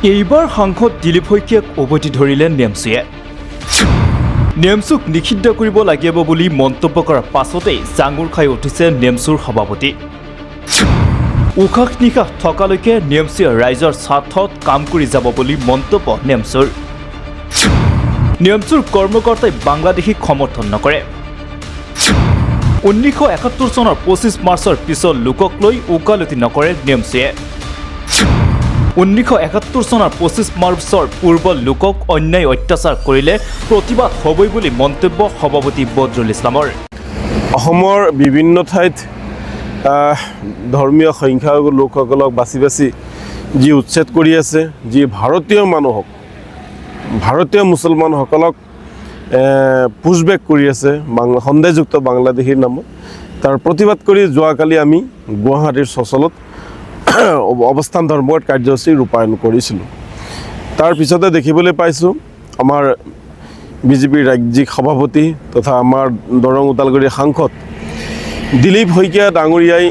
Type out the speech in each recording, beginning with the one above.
এইবাৰ সাংসদ দিলীপ শইকীয়াক উভতি ধৰিলে নেমচুৱে। নেমচুক নিষিদ্ধ কৰিব লাগিব বুলি মন্তব্য কৰাৰ পাছতেই জাঙুৰ খাই উঠিছে নেমচুৰ সভাপতি। উশাহ নিশাহ থকালৈকে নেমচুৱে ৰাইজৰ স্বাৰ্থত কাম কৰি যাব বুলি মন্তব্য নেমচুৰ। নেমচুৰ কৰ্মকৰ্তাই বাংলাদেশীক সমৰ্থন নকৰে। 1971 চনৰ 25 মাৰ্চৰ পিছৰ লোকক লৈ ওকালতি নকৰে নেমচুৱে। 1971 চনৰ 25 মাৰ্চৰ পূৰ্বৰ লোকক অন্যায় অত্যাচাৰ কৰিলে প্ৰতিবাদ হ'বই বুলি মন্তব্য সভাপতি বদৰুল ইছলামৰ। অসমৰ বিভিন্ন ঠাইত ধৰ্মীয় সংখ্যালঘু লোকসকলক বাছি বাছি যি উচ্ছেদ কৰি আছে, যি ভাৰতীয় মানুহক, ভাৰতীয় মুছলমানসকলক পুছবেক কৰি আছে সন্দেহযুক্ত বাংলাদেশীৰ নামত, তাৰ প্ৰতিবাদ কৰি যোৱাকালি আমি গুৱাহাটীৰ চচলত অৱস্থান ধৰ্মঘট কাৰ্যসূচী ৰূপায়ণ কৰিছিলোঁ। তাৰ পিছতে দেখিবলৈ পাইছোঁ আমাৰ বিজেপিৰ ৰাজ্যিক সভাপতি তথা আমাৰ দৰং ওদালগুৰিৰ সাংসদ দিলীপ শইকীয়া ডাঙৰীয়াই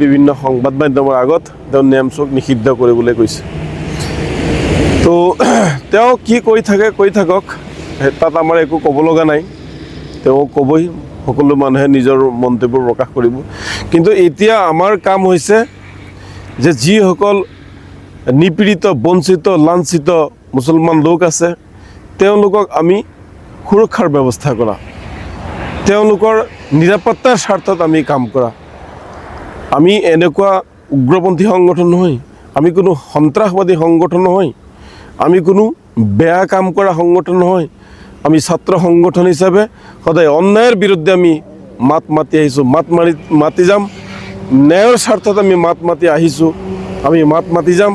বিভিন্ন সংবাদ মাধ্যমৰ আগত তেওঁ নেমচুক নিষিদ্ধ কৰিবলৈ কৈছে। তো তেওঁ কি কৰি থাকে কৈ থাকক, তাত আমাৰ একো ক'ব লগা নাই, তেওঁ ক'বই, সকলো মানুহে নিজৰ মন্তব্য প্ৰকাশ কৰিব। কিন্তু এতিয়া আমাৰ কাম হৈছে যে যিসকল নিপীড়িত, বঞ্চিত, লাঞ্ছিত মুছলমান লোক আছে তেওঁলোকক আমি সুৰক্ষাৰ ব্যৱস্থা কৰা, তেওঁলোকৰ নিৰাপত্তাৰ স্বাৰ্থত আমি কাম কৰা। আমি এনেকুৱা উগ্ৰপন্থী সংগঠন নহয়, আমি কোনো সন্ত্ৰাসবাদী সংগঠন নহয়, আমি কোনো বেয়া কাম কৰা সংগঠন নহয়। আমি ছাত্ৰ সংগঠন হিচাপে সদায় অন্যায়ৰ বিৰুদ্ধে আমি মাত মাতি আহিছোঁ, মাতি যাম। ন্যায়ৰ স্বাৰ্থত আমি মাত মাতি আহিছোঁ, আমি মাত মাতি যাম।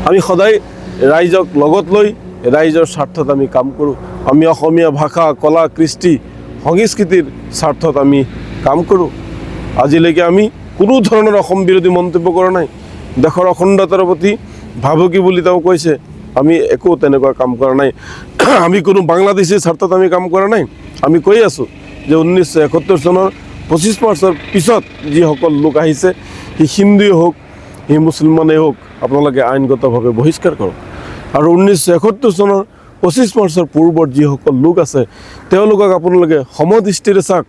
আমি সদায় ৰাইজক লগত লৈ ৰাইজৰ স্বাৰ্থত আমি কাম কৰোঁ। আমি অসমীয়া ভাষা, কলা, কৃষ্টি, সংস্কৃতিৰ স্বাৰ্থত আমি কাম কৰোঁ। আজিলৈকে আমি কোনো ধৰণৰ অসম বিৰোধী মন্তব্য কৰা নাই। দেশৰ অখণ্ডতাৰ প্ৰতি ভাবুকি বুলি তেওঁ কৈছে, আমি একো তেনেকুৱা কাম কৰা নাই। আমি কোনো বাংলাদেশীৰ স্বাৰ্থত আমি কাম কৰা নাই। আমি কৈ আছোঁ যে 1971 চনৰ 25 মাৰ্চৰ পিছত যিসকল লোক আহিছে, সি হিন্দুৱেই হওক, সি মুছলমানেই হওক, আপোনালোকে আইনগতভাৱে বহিষ্কাৰ কৰক। আৰু 1971 চনৰ 25 মাৰ্চৰ পূৰ্বৰ যিসকল লোক আছে তেওঁলোকক আপোনালোকে সমদৃষ্টিৰে চাওক,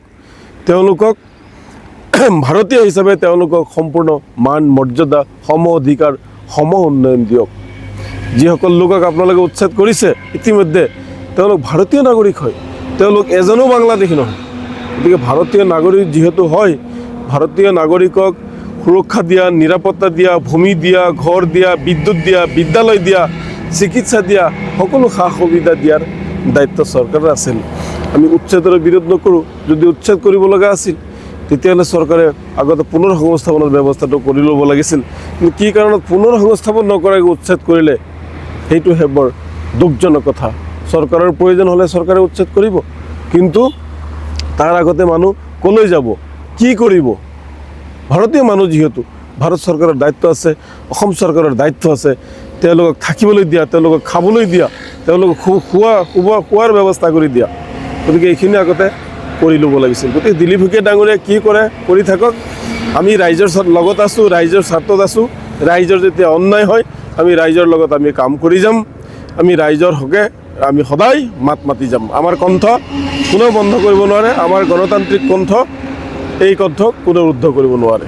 তেওঁলোকক ভাৰতীয় হিচাপে তেওঁলোকক সম্পূৰ্ণ মান মৰ্যাদা, সম অধিকাৰ, সম উন্নয়ন দিয়ক। যিসকল লোকক আপোনালোকে উচ্ছেদ কৰিছে ইতিমধ্যে তেওঁলোক ভাৰতীয় নাগৰিক হয়, তেওঁলোক এজনো বাংলাদেশী নহয়। গতিকে ভাৰতীয় নাগৰিক যিহেতু হয়, ভাৰতীয় নাগৰিকক সুৰক্ষা দিয়া, নিৰাপত্তা দিয়া, ভূমি দিয়া, ঘৰ দিয়া, বিদ্যুৎ দিয়া, বিদ্যালয় দিয়া, চিকিৎসা দিয়া, সকলো সা সুবিধা দিয়াৰ দায়িত্ব চৰকাৰৰ আছিল। আমি উচ্ছেদৰ বিৰোধ নকৰোঁ। যদি উচ্ছেদ কৰিব লগা আছিল তেতিয়াহ'লে চৰকাৰে আগতে পুনৰ সংস্থাপনৰ ব্যৱস্থাটো কৰি ল'ব লাগিছিল। কিন্তু কি কাৰণত পুনৰ সংস্থাপন নকৰাকৈ উচ্ছেদ কৰিলে, সেইটোহে বৰ দুখজনক কথা। চৰকাৰৰ প্ৰয়োজন হ'লে চৰকাৰে উচ্ছেদ কৰিব, কিন্তু তাৰ আগতে মানুহ ক'লৈ যাব, কি কৰিব? ভাৰতীয় মানুহ যিহেতু, ভাৰত চৰকাৰৰ দায়িত্ব আছে, অসম চৰকাৰৰ দায়িত্ব আছে, তেওঁলোকক থাকিবলৈ দিয়া, তেওঁলোকক খাবলৈ দিয়া, তেওঁলোকক খোৱাৰ ব্যৱস্থা কৰি দিয়া। গতিকে এইখিনি আগতে কৰি ল'ব লাগিছিল। গতিকে দিলীপ শইকীয়া ডাঙৰীয়াই কি কৰে কৰি থাকক। আমি ৰাইজৰ লগত আছোঁ, ৰাইজৰ স্বাৰ্থত আছোঁ। ৰাইজৰ যেতিয়া অন্যায় হয় আমি ৰাইজৰ লগত আমি কাম কৰি যাম। আমি ৰাইজৰ হকে আমি সদায় মাত মাতি যাম। আমাৰ কণ্ঠ কোনেও বন্ধ কৰিব নোৱাৰে। আমাৰ গণতান্ত্ৰিক কণ্ঠ, এই কণ্ঠক কোনেও ৰুদ্ধ কৰিব নোৱাৰে।